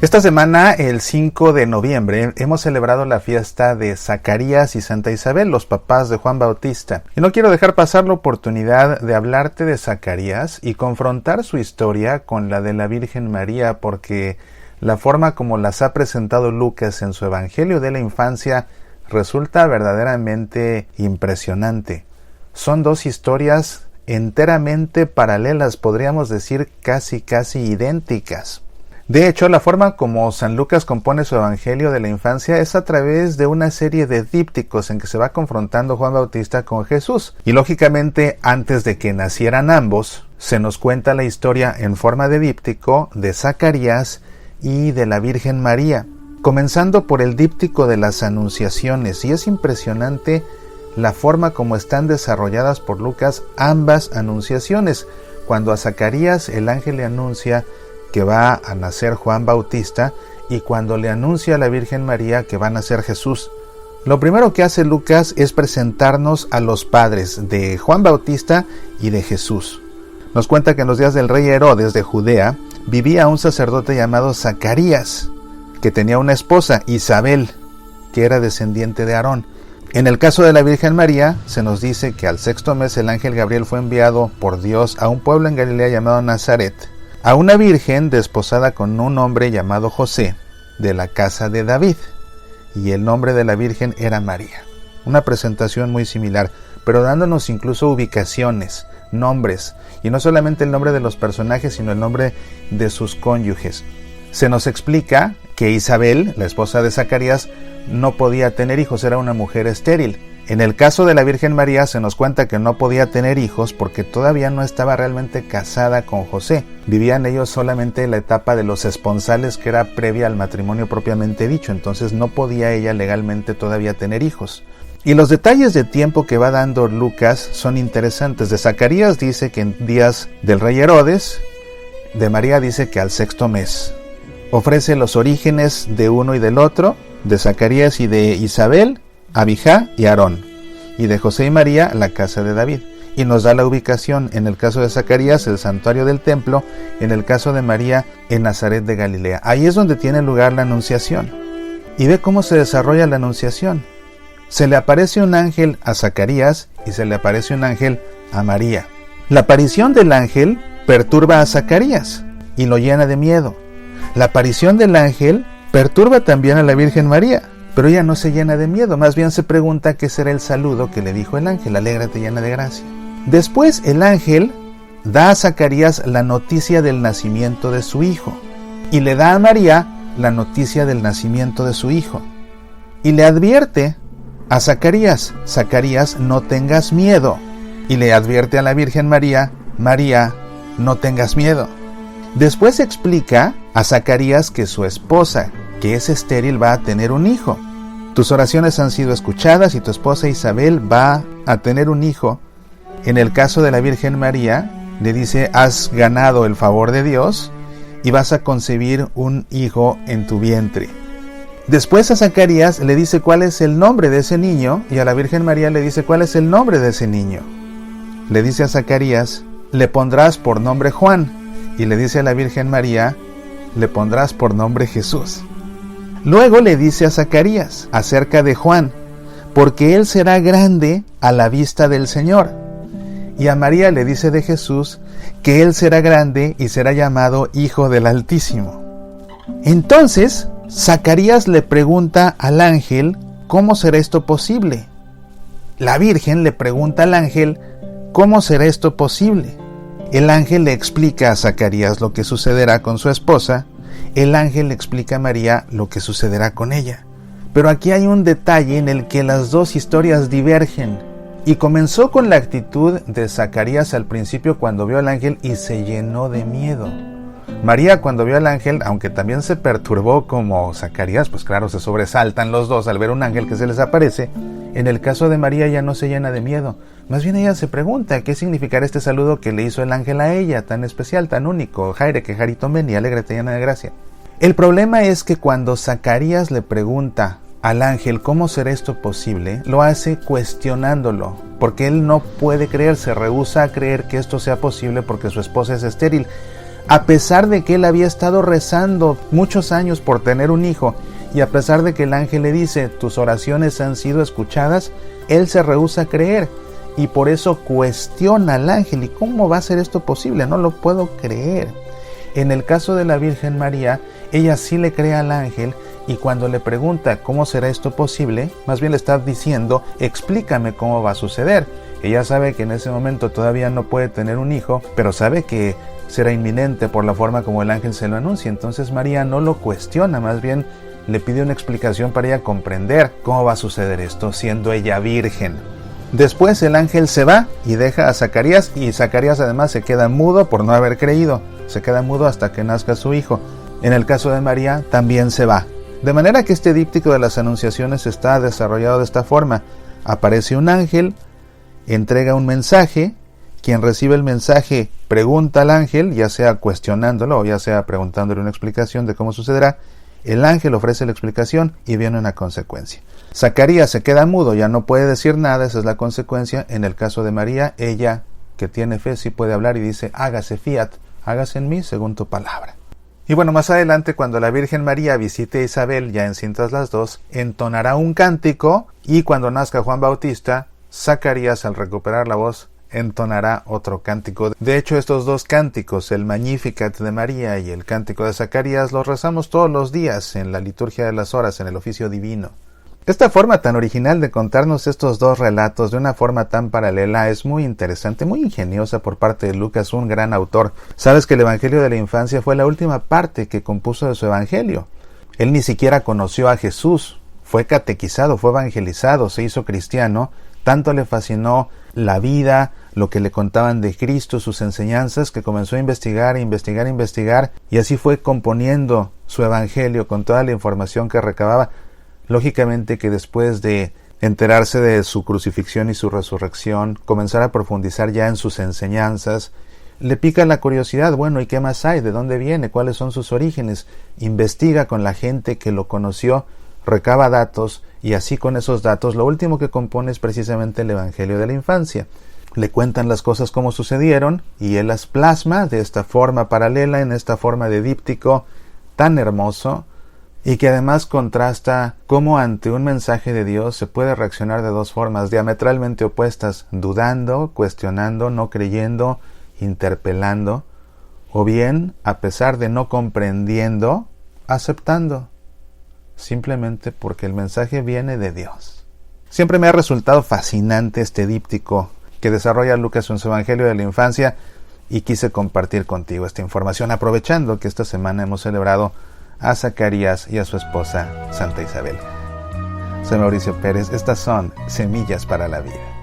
Esta semana, el 5 de noviembre, hemos celebrado la fiesta de Zacarías y Santa Isabel, los papás de Juan Bautista. Y no quiero dejar pasar la oportunidad de hablarte de Zacarías y confrontar su historia con la de la Virgen María, porque la forma como las ha presentado Lucas en su Evangelio de la Infancia resulta verdaderamente impresionante. Son dos historias enteramente paralelas, podríamos decir casi idénticas. De hecho, la forma como San Lucas compone su Evangelio de la Infancia es a través de una serie de dípticos en que se va confrontando Juan Bautista con Jesús. Y lógicamente, antes de que nacieran ambos, se nos cuenta la historia en forma de díptico de Zacarías y de la Virgen María, comenzando por el díptico de las Anunciaciones. Y es impresionante la forma como están desarrolladas por Lucas ambas anunciaciones. Cuando a Zacarías el ángel le anuncia que va a nacer Juan Bautista, y cuando le anuncia a la Virgen María que va a nacer Jesús. Lo primero que hace Lucas es presentarnos a los padres de Juan Bautista y de Jesús. Nos cuenta que en los días del rey Herodes de Judea vivía un sacerdote llamado Zacarías, que tenía una esposa, Isabel, que era descendiente de Aarón. En el caso de la Virgen María, se nos dice que al 6º mes el ángel Gabriel fue enviado por Dios a un pueblo en Galilea llamado Nazaret, a una virgen desposada con un hombre llamado José, de la casa de David, y el nombre de la virgen era María. Una presentación muy similar, pero dándonos incluso ubicaciones, nombres, y no solamente el nombre de los personajes, sino el nombre de sus cónyuges. Se nos explica que Isabel, la esposa de Zacarías, no podía tener hijos, era una mujer estéril. En el caso de la Virgen María se nos cuenta que no podía tener hijos porque todavía no estaba realmente casada con José. Vivían ellos solamente en la etapa de los esponsales, que era previa al matrimonio propiamente dicho, entonces no podía ella legalmente todavía tener hijos. Y los detalles de tiempo que va dando Lucas son interesantes. De Zacarías dice que en días del rey Herodes, de María dice que al 6º mes. Ofrece los orígenes de uno y del otro, de Zacarías y de Isabel, Abijá y Aarón, y de José y María la casa de David, y nos da la ubicación, en el caso de Zacarías el santuario del templo, en el caso de María en Nazaret de Galilea. Ahí es donde tiene lugar la anunciación, y ve cómo se desarrolla la anunciación. Se le aparece un ángel a Zacarías y se le aparece un ángel a María. La aparición del ángel perturba a Zacarías y lo llena de miedo. La aparición del ángel perturba también a la Virgen María, pero ella no se llena de miedo, más bien se pregunta qué será el saludo que le dijo el ángel: alégrate llena de gracia. Después el ángel da a Zacarías la noticia del nacimiento de su hijo, y le da a María la noticia del nacimiento de su hijo, y le advierte a Zacarías: Zacarías, no tengas miedo, y le advierte a la Virgen María: María, no tengas miedo. Después explica a Zacarías que su esposa, que es estéril, va a tener un hijo. Tus oraciones han sido escuchadas y tu esposa Isabel va a tener un hijo. En el caso de la Virgen María, le dice: has ganado el favor de Dios y vas a concebir un hijo en tu vientre. Después a Zacarías le dice cuál es el nombre de ese niño, y a la Virgen María le dice cuál es el nombre de ese niño. Le dice a Zacarías: le pondrás por nombre Juan, y le dice a la Virgen María: le pondrás por nombre Jesús. Luego le dice a Zacarías acerca de Juan: porque él será grande a la vista del Señor. Y a María le dice de Jesús que él será grande y será llamado Hijo del Altísimo. Entonces Zacarías le pregunta al ángel: ¿cómo será esto posible? La Virgen le pregunta al ángel: ¿cómo será esto posible? El ángel le explica a Zacarías lo que sucederá con su esposa. El ángel le explica a María lo que sucederá con ella. Pero aquí hay un detalle en el que las dos historias divergen. Y comenzó con la actitud de Zacarías al principio cuando vio al ángel y se llenó de miedo. María, cuando vio al ángel, aunque también se perturbó como Zacarías, pues claro, se sobresaltan los dos al ver un ángel que se les aparece. En el caso de María, ella no se llena de miedo. Más bien ella se pregunta qué significará este saludo que le hizo el ángel a ella, tan especial, tan único: Jaire que Jarito Meni, alégrate llena de gracia. El problema es que cuando Zacarías le pregunta al ángel cómo será esto posible, lo hace cuestionándolo, porque él no puede creer, se rehúsa a creer que esto sea posible porque su esposa es estéril. A pesar de que él había estado rezando muchos años por tener un hijo, y a pesar de que el ángel le dice, tus oraciones han sido escuchadas, él se rehúsa a creer, y por eso cuestiona al ángel. ¿Y cómo va a ser esto posible? No lo puedo creer. En el caso de la Virgen María, ella sí le cree al ángel, y cuando le pregunta cómo será esto posible, más bien le está diciendo, explícame cómo va a suceder. Ella sabe que en ese momento todavía no puede tener un hijo, pero sabe que será inminente por la forma como el ángel se lo anuncia. Entonces María no lo cuestiona, más bien le pide una explicación para ella comprender cómo va a suceder esto, siendo ella virgen. Después el ángel se va y deja a Zacarías, y Zacarías además se queda mudo por no haber creído. Se queda mudo hasta que nazca su hijo. En el caso de María también se va. De manera que este díptico de las anunciaciones está desarrollado de esta forma. Aparece un ángel, entrega un mensaje, quien recibe el mensaje pregunta al ángel, ya sea cuestionándolo o ya sea preguntándole una explicación de cómo sucederá. El ángel ofrece la explicación y viene una consecuencia. Zacarías se queda mudo, ya no puede decir nada, esa es la consecuencia. En el caso de María, ella, que tiene fe, sí puede hablar y dice, hágase fiat, hágase en mí según tu palabra. Y bueno, más adelante, cuando la Virgen María visite a Isabel, ya encintas las dos, entonará un cántico, y cuando nazca Juan Bautista, Zacarías, al recuperar la voz, entonará otro cántico. De hecho, estos dos cánticos, el Magnificat de María y el cántico de Zacarías, los rezamos todos los días en la liturgia de las horas, en el oficio divino. Esta forma tan original de contarnos estos dos relatos de una forma tan paralela es muy interesante, muy ingeniosa por parte de Lucas, un gran autor. Sabes que el Evangelio de la Infancia fue la última parte que compuso de su Evangelio. Él ni siquiera conoció a Jesús, fue catequizado, fue evangelizado, se hizo cristiano. Tanto le fascinó la vida, lo que le contaban de Cristo, sus enseñanzas, que comenzó a investigar, y así fue componiendo su Evangelio con toda la información que recababa. Lógicamente que después de enterarse de su crucifixión y su resurrección, comenzar a profundizar ya en sus enseñanzas, le pica la curiosidad, bueno, ¿y qué más hay? ¿De dónde viene? ¿Cuáles son sus orígenes? Investiga con la gente que lo conoció, recaba datos, y así con esos datos lo último que compone es precisamente el Evangelio de la Infancia. Le cuentan las cosas como sucedieron, y él las plasma de esta forma paralela, en esta forma de díptico tan hermoso, y que además contrasta cómo ante un mensaje de Dios se puede reaccionar de dos formas diametralmente opuestas, dudando, cuestionando, no creyendo, interpelando, o bien, a pesar de no comprendiendo, aceptando, simplemente porque el mensaje viene de Dios. Siempre me ha resultado fascinante este díptico que desarrolla Lucas en su Evangelio de la Infancia, y quise compartir contigo esta información, aprovechando que esta semana hemos celebrado a Zacarías y a su esposa Santa Isabel. Soy Mauricio Pérez, estas son Semillas para la Vida.